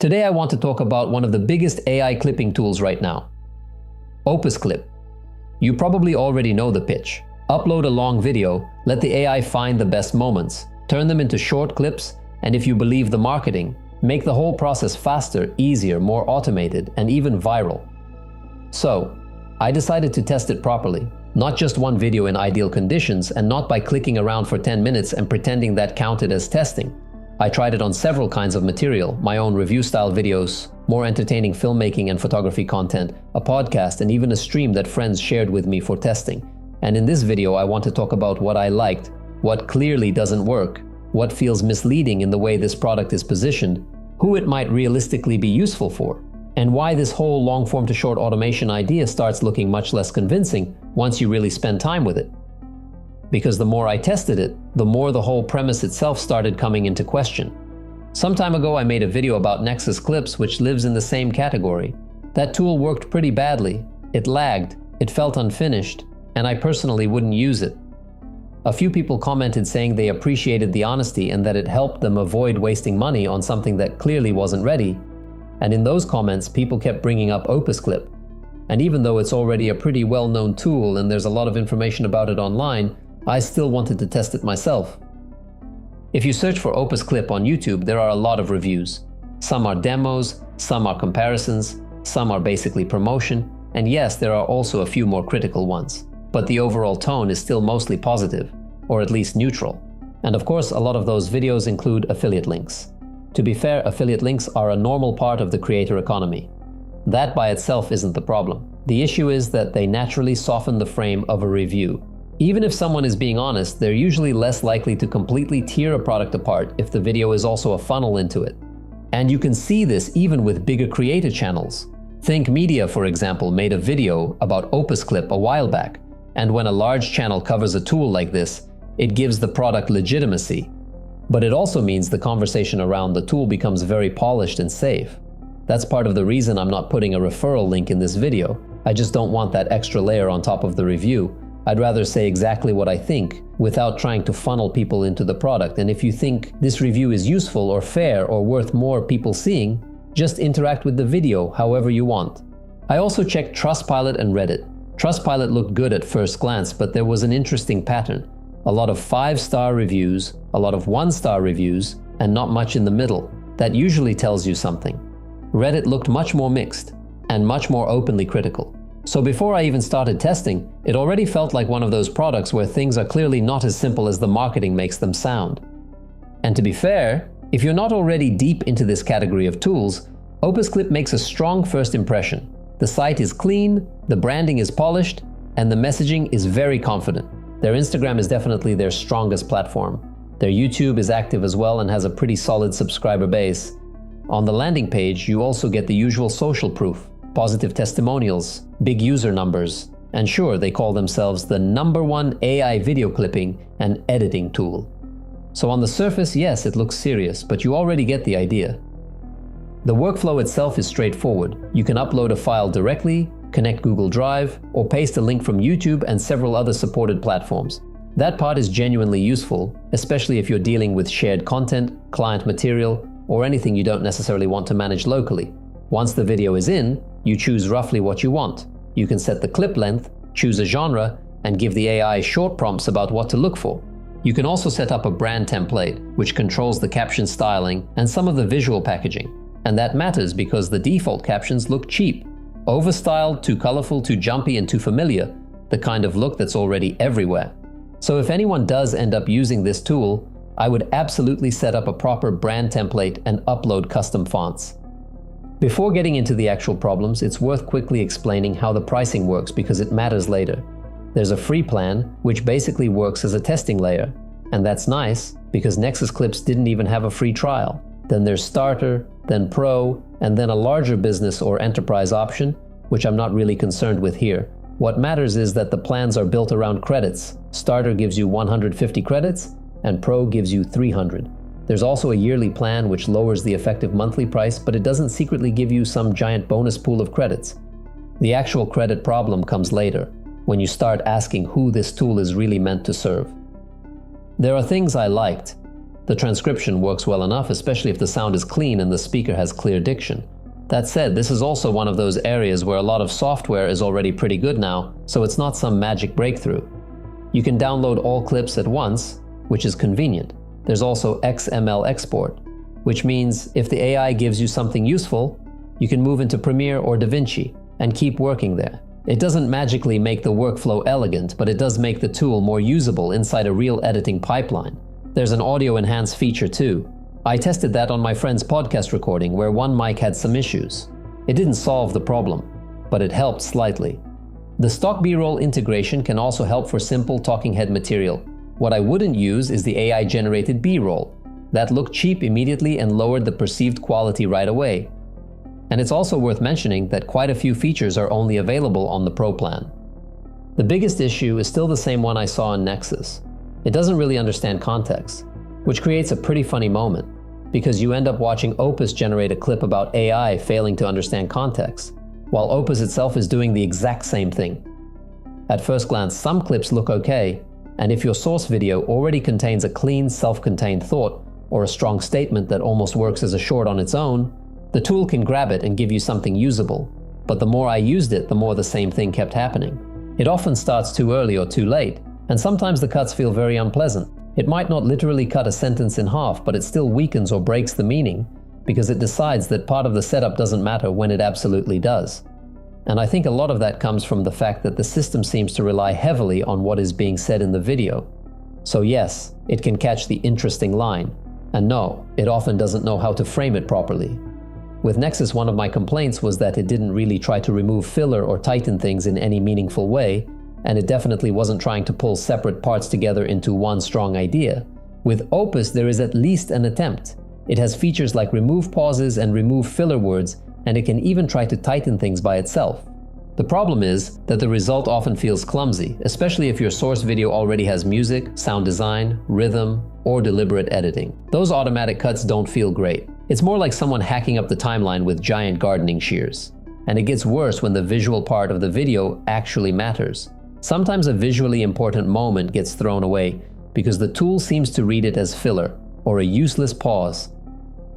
Today I want to talk about one of the biggest AI clipping tools right now, Opus Clip. You probably already know the pitch. Upload a long video, let the AI find the best moments, turn them into short clips, and if you believe the marketing, make the whole process faster, easier, more automated, and even viral. So, I decided to test it properly. Not just one video in ideal conditions, and not by clicking around for 10 minutes and pretending that counted as testing. I tried it on several kinds of material, my own review-style videos, more entertaining filmmaking and photography content, a podcast, and even a stream that friends shared with me for testing. And in this video, I want to talk about what I liked, what clearly doesn't work, what feels misleading in the way this product is positioned, who it might realistically be useful for, and why this whole long-form to short automation idea starts looking much less convincing once you really spend time with it. Because the more I tested it, the more the whole premise itself started coming into question. Some time ago I made a video about Nexus Clips, which lives in the same category. That tool worked pretty badly, it lagged, it felt unfinished, and I personally wouldn't use it. A few people commented saying they appreciated the honesty and that it helped them avoid wasting money on something that clearly wasn't ready. And in those comments, people kept bringing up Opus Clip. And even though it's already a pretty well-known tool and there's a lot of information about it online, I still wanted to test it myself. If you search for Opus Clip on YouTube, there are a lot of reviews. Some are demos, some are comparisons, some are basically promotion, and yes, there are also a few more critical ones. But the overall tone is still mostly positive, or at least neutral. And of course, a lot of those videos include affiliate links. To be fair, affiliate links are a normal part of the creator economy. That by itself isn't the problem. The issue is that they naturally soften the frame of a review. Even if someone is being honest, they're usually less likely to completely tear a product apart if the video is also a funnel into it. And you can see this even with bigger creator channels. Think Media, for example, made a video about Opus Clip a while back, and when a large channel covers a tool like this, it gives the product legitimacy. But it also means the conversation around the tool becomes very polished and safe. That's part of the reason I'm not putting a referral link in this video. I just don't want that extra layer on top of the review. I'd rather say exactly what I think without trying to funnel people into the product. And if you think this review is useful or fair or worth more people seeing, just interact with the video however you want. I also checked Trustpilot and Reddit. Trustpilot looked good at first glance, but there was an interesting pattern. A lot of 5-star reviews, a lot of 1-star reviews, and not much in the middle. That usually tells you something. Reddit looked much more mixed and much more openly critical. So before I even started testing, it already felt like one of those products where things are clearly not as simple as the marketing makes them sound. And to be fair, if you're not already deep into this category of tools, Opus Clip makes a strong first impression. The site is clean, the branding is polished, and the messaging is very confident. Their Instagram is definitely their strongest platform. Their YouTube is active as well and has a pretty solid subscriber base. On the landing page, you also get the usual social proof. Positive testimonials, big user numbers, and sure, they call themselves the #1 AI video clipping and editing tool. So on the surface, yes, it looks serious, but you already get the idea. The workflow itself is straightforward. You can upload a file directly, connect Google Drive, or paste a link from YouTube and several other supported platforms. That part is genuinely useful, especially if you're dealing with shared content, client material, or anything you don't necessarily want to manage locally. Once the video is in, you choose roughly what you want. You can set the clip length, choose a genre, and give the AI short prompts about what to look for. You can also set up a brand template, which controls the caption styling and some of the visual packaging. And that matters because the default captions look cheap. Overstyled, too colorful, too jumpy, and too familiar, the kind of look that's already everywhere. So if anyone does end up using this tool, I would absolutely set up a proper brand template and upload custom fonts. Before getting into the actual problems, it's worth quickly explaining how the pricing works because it matters later. There's a free plan, which basically works as a testing layer. And that's nice, because Nexus Clips didn't even have a free trial. Then there's Starter, then Pro, and then a larger business or enterprise option, which I'm not really concerned with here. What matters is that the plans are built around credits. Starter gives you 150 credits, and Pro gives you 300. There's also a yearly plan which lowers the effective monthly price, but it doesn't secretly give you some giant bonus pool of credits. The actual credit problem comes later, when you start asking who this tool is really meant to serve. There are things I liked. The transcription works well enough, especially if the sound is clean and the speaker has clear diction. That said, this is also one of those areas where a lot of software is already pretty good now, so it's not some magic breakthrough. You can download all clips at once, which is convenient. There's also XML export, which means if the AI gives you something useful, you can move into Premiere or DaVinci and keep working there. It doesn't magically make the workflow elegant, but it does make the tool more usable inside a real editing pipeline. There's an audio enhance feature too. I tested that on my friend's podcast recording where one mic had some issues. It didn't solve the problem, but it helped slightly. The stock B-roll integration can also help for simple talking head material. What I wouldn't use is the AI-generated B-roll. That looked cheap immediately and lowered the perceived quality right away. And it's also worth mentioning that quite a few features are only available on the Pro plan. The biggest issue is still the same one I saw in Nexus. It doesn't really understand context, which creates a pretty funny moment, because you end up watching Opus generate a clip about AI failing to understand context, while Opus itself is doing the exact same thing. At first glance, some clips look okay, and if your source video already contains a clean, self-contained thought, or a strong statement that almost works as a short on its own, the tool can grab it and give you something usable. But the more I used it, the more the same thing kept happening. It often starts too early or too late, and sometimes the cuts feel very unpleasant. It might not literally cut a sentence in half, but it still weakens or breaks the meaning, because it decides that part of the setup doesn't matter when it absolutely does. And I think a lot of that comes from the fact that the system seems to rely heavily on what is being said in the video. So yes, it can catch the interesting line, and no, it often doesn't know how to frame it properly. With Nexus, one of my complaints was that it didn't really try to remove filler or tighten things in any meaningful way, and it definitely wasn't trying to pull separate parts together into one strong idea. With Opus, there is at least an attempt. It has features like remove pauses and remove filler words, and it can even try to tighten things by itself. The problem is that the result often feels clumsy, especially if your source video already has music, sound design, rhythm, or deliberate editing. Those automatic cuts don't feel great. It's more like someone hacking up the timeline with giant gardening shears. And it gets worse when the visual part of the video actually matters. Sometimes a visually important moment gets thrown away because the tool seems to read it as filler or a useless pause.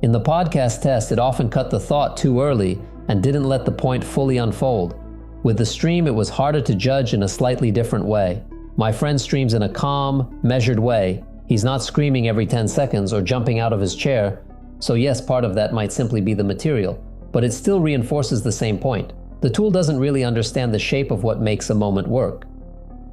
In the podcast test, it often cut the thought too early and didn't let the point fully unfold. With the stream, it was harder to judge in a slightly different way. My friend streams in a calm, measured way. He's not screaming every 10 seconds or jumping out of his chair. So yes, part of that might simply be the material, but it still reinforces the same point. The tool doesn't really understand the shape of what makes a moment work.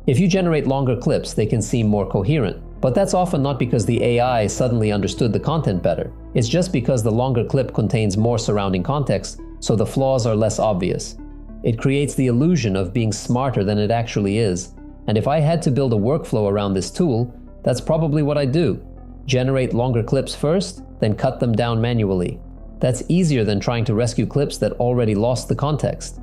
If you generate longer clips, they can seem more coherent, but that's often not because the AI suddenly understood the content better. It's just because the longer clip contains more surrounding context, so the flaws are less obvious. It creates the illusion of being smarter than it actually is, and if I had to build a workflow around this tool, that's probably what I'd do. Generate longer clips first, then cut them down manually. That's easier than trying to rescue clips that already lost the context.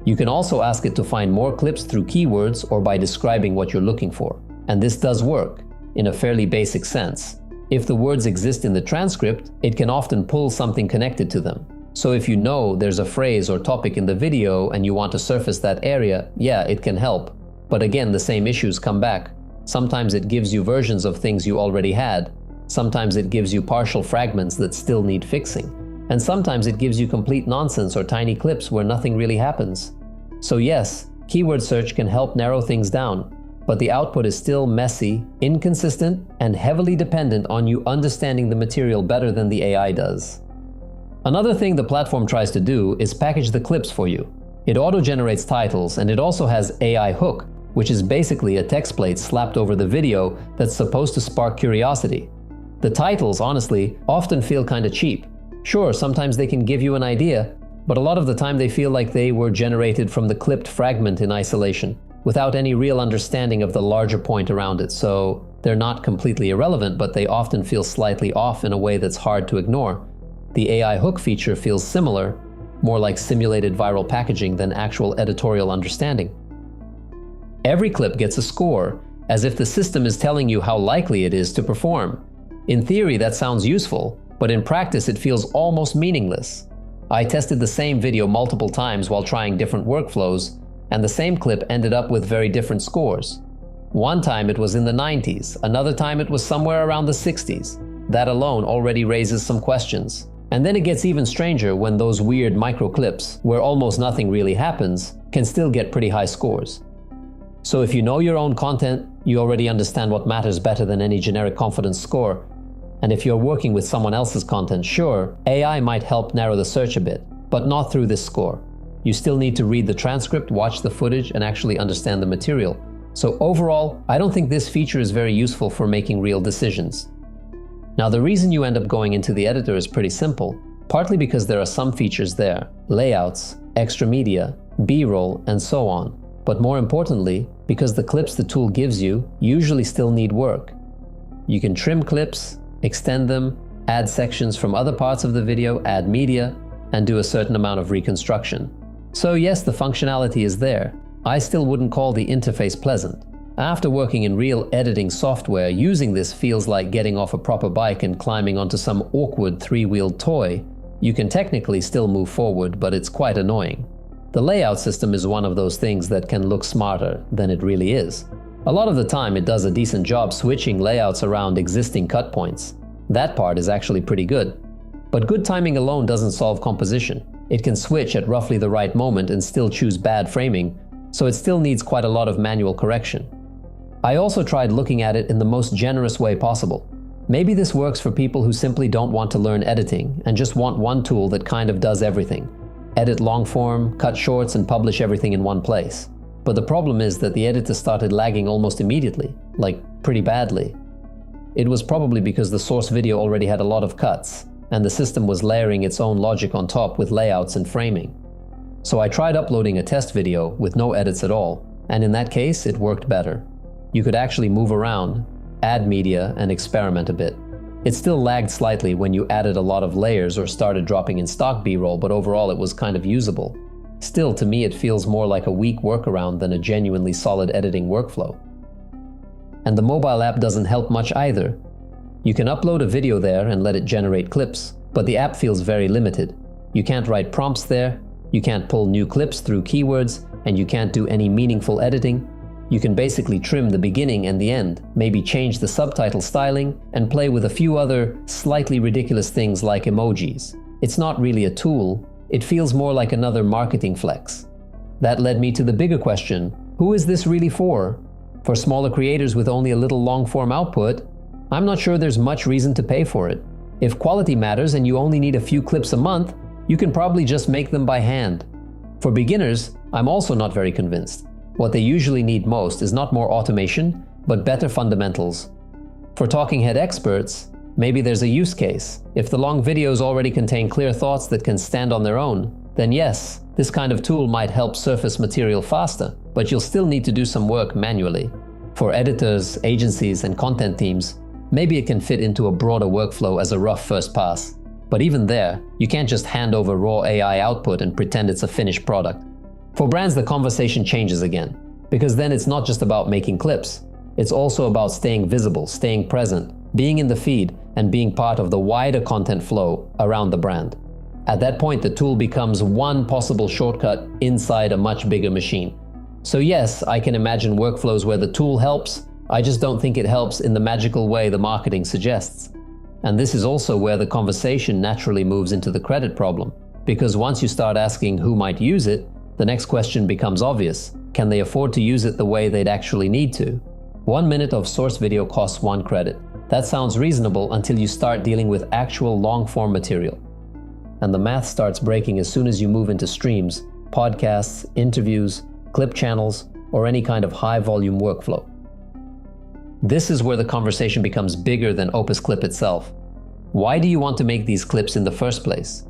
You can also ask it to find more clips through keywords or by describing what you're looking for. And this does work, in a fairly basic sense. If the words exist in the transcript, it can often pull something connected to them. So if you know there's a phrase or topic in the video and you want to surface that area, yeah, it can help. But again, the same issues come back. Sometimes it gives you versions of things you already had. Sometimes it gives you partial fragments that still need fixing. And sometimes it gives you complete nonsense or tiny clips where nothing really happens. So yes, keyword search can help narrow things down, but the output is still messy, inconsistent, and heavily dependent on you understanding the material better than the AI does. Another thing the platform tries to do is package the clips for you. It auto-generates titles, and it also has AI hook, which is basically a text plate slapped over the video that's supposed to spark curiosity. The titles, honestly, often feel kinda cheap. Sure, sometimes they can give you an idea, but a lot of the time they feel like they were generated from the clipped fragment in isolation, without any real understanding of the larger point around it, so they're not completely irrelevant, but they often feel slightly off in a way that's hard to ignore. The AI hook feature feels similar, more like simulated viral packaging than actual editorial understanding. Every clip gets a score, as if the system is telling you how likely it is to perform. In theory, that sounds useful, but in practice it feels almost meaningless. I tested the same video multiple times while trying different workflows, and the same clip ended up with very different scores. One time it was in the 90s, another time it was somewhere around the 60s. That alone already raises some questions. And then it gets even stranger when those weird micro clips, where almost nothing really happens, can still get pretty high scores. So if you know your own content, you already understand what matters better than any generic confidence score. And if you're working with someone else's content, sure, AI might help narrow the search a bit, but not through this score. You still need to read the transcript, watch the footage, and actually understand the material. So overall, I don't think this feature is very useful for making real decisions. Now, the reason you end up going into the editor is pretty simple, partly because there are some features there, layouts, extra media, B-roll, and so on. But more importantly, because the clips the tool gives you usually still need work. You can trim clips, extend them, add sections from other parts of the video, add media, and do a certain amount of reconstruction. So yes, the functionality is there. I still wouldn't call the interface pleasant. After working in real editing software, using this feels like getting off a proper bike and climbing onto some awkward three-wheeled toy. You can technically still move forward, but it's quite annoying. The layout system is one of those things that can look smarter than it really is. A lot of the time it does a decent job switching layouts around existing cut points. That part is actually pretty good. But good timing alone doesn't solve composition. It can switch at roughly the right moment and still choose bad framing, so it still needs quite a lot of manual correction. I also tried looking at it in the most generous way possible. Maybe this works for people who simply don't want to learn editing and just want one tool that kind of does everything. Edit long form, cut shorts, and publish everything in one place. But the problem is that the editor started lagging almost immediately, like pretty badly. It was probably because the source video already had a lot of cuts, and the system was layering its own logic on top with layouts and framing. So I tried uploading a test video with no edits at all, and in that case it worked better. You could actually move around, add media, and experiment a bit. It still lagged slightly when you added a lot of layers or started dropping in stock B-roll, but overall it was kind of usable. Still, to me it feels more like a weak workaround than a genuinely solid editing workflow. And the mobile app doesn't help much either. You can upload a video there and let it generate clips, but the app feels very limited. You can't write prompts there, you can't pull new clips through keywords, and you can't do any meaningful editing. You can basically trim the beginning and the end, maybe change the subtitle styling, and play with a few other slightly ridiculous things like emojis. It's not really a tool, it feels more like another marketing flex. That led me to the bigger question, who is this really for? For smaller creators with only a little long-form output? I'm not sure there's much reason to pay for it. If quality matters and you only need a few clips a month, you can probably just make them by hand. For beginners, I'm also not very convinced. What they usually need most is not more automation, but better fundamentals. For talking head experts, maybe there's a use case. If the long videos already contain clear thoughts that can stand on their own, then yes, this kind of tool might help surface material faster, but you'll still need to do some work manually. For editors, agencies, and content teams, maybe it can fit into a broader workflow as a rough first pass. But even there, you can't just hand over raw AI output and pretend it's a finished product. For brands, the conversation changes again, because then it's not just about making clips. It's also about staying visible, staying present, being in the feed, and being part of the wider content flow around the brand. At that point, the tool becomes one possible shortcut inside a much bigger machine. So yes, I can imagine workflows where the tool helps, I just don't think it helps in the magical way the marketing suggests. And this is also where the conversation naturally moves into the credit problem, because once you start asking who might use it, the next question becomes obvious. Can they afford to use it the way they'd actually need to? 1 minute of source video costs 1 credit. That sounds reasonable until you start dealing with actual long-form material. And the math starts breaking as soon as you move into streams, podcasts, interviews, clip channels, or any kind of high-volume workflow. This is where the conversation becomes bigger than Opus Clip itself. Why do you want to make these clips in the first place?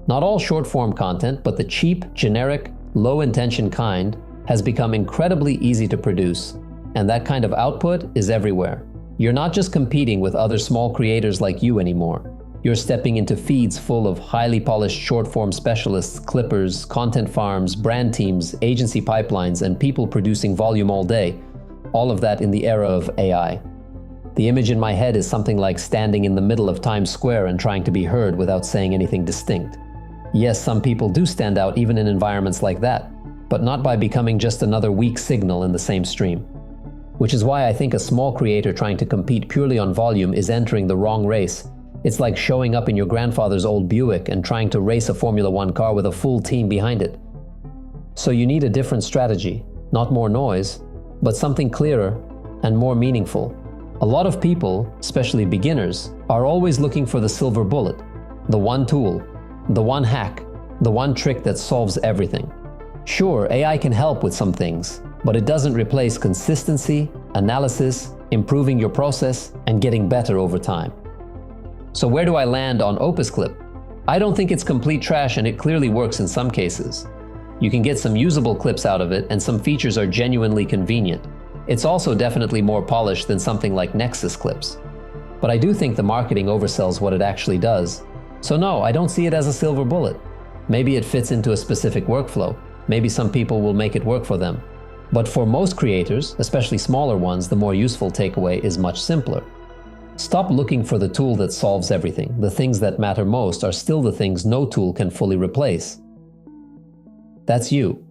Not all short-form content, but the cheap, generic, low-intention kind has become incredibly easy to produce, and that kind of output is everywhere. You're not just competing with other small creators like you anymore. You're stepping into feeds full of highly polished short-form specialists, clippers, content farms, brand teams, agency pipelines, and people producing volume all day. All of that in the era of AI. The image in my head is something like standing in the middle of Times Square and trying to be heard without saying anything distinct. Yes, some people do stand out even in environments like that, but not by becoming just another weak signal in the same stream. which is why I think a small creator trying to compete purely on volume is entering the wrong race. It's like showing up in your grandfather's old Buick and trying to race a Formula One car with a full team behind it. So you need a different strategy, not more noise, but something clearer and more meaningful. A lot of people, especially beginners, are always looking for the silver bullet, the one tool, the one hack, the one trick that solves everything. Sure, AI can help with some things, but it doesn't replace consistency, analysis, improving your process, and getting better over time. So where do I land on Opus Clip? I don't think it's complete trash, and it clearly works in some cases. You can get some usable clips out of it, and some features are genuinely convenient. It's also definitely more polished than something like Nexus clips. But I do think the marketing oversells what it actually does. So no, I don't see it as a silver bullet. Maybe it fits into a specific workflow. Maybe some people will make it work for them. But for most creators, especially smaller ones, the more useful takeaway is much simpler. Stop looking for the tool that solves everything. The things that matter most are still the things no tool can fully replace. That's you.